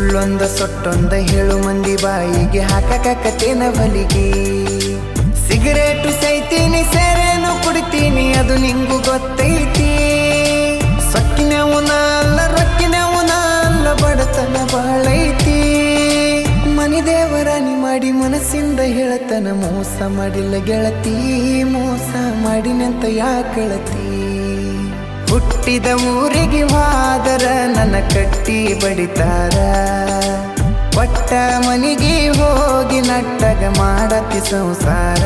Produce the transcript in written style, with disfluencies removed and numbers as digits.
ಸುಳ್ಳೊಂದ ಸೊಟ್ಟೊಂದ ಹೇಳು ಮಂದಿ ಬಾಯಿಗೆ ಹಾಕಕತ್ತೇನ ಬಲಿಗೆ. ಸಿಗರೇಟು ಸೈತೀನಿ ಸೇರೇನು ಕುಡಿತೀನಿ ಅದು ನಿಂಗು ಗೊತ್ತೈತಿ. ಸೊಕ್ಕಿನವನ ಅಲ್ಲ ರೊಕ್ಕಿನವನ ಅಲ್ಲ ಬಡತನ ಬಾಳೈತಿ. ಮನಿ ದೇವರಾಣಿ ಮಾಡಿ ಮನಸ್ಸಿಂದ ಹೇಳತನ ಮೋಸ ಮಾಡಿಲ್ಲ ಗೆಳತಿ, ಮೋಸ ಮಾಡಿನಂತ ಯಾಕಳತಿ. ಹುಟ್ಟಿದ ಊರಿಗೆ ಹೋದರ ನನ್ನ ಕಟ್ಟಿ ಬಡಿತಾರ, ಕೊಟ್ಟ ಮನಿಗೆ ಹೋಗಿ ನಟ್ಟಗ ಮಾಡತಿ ಸಂಸಾರ.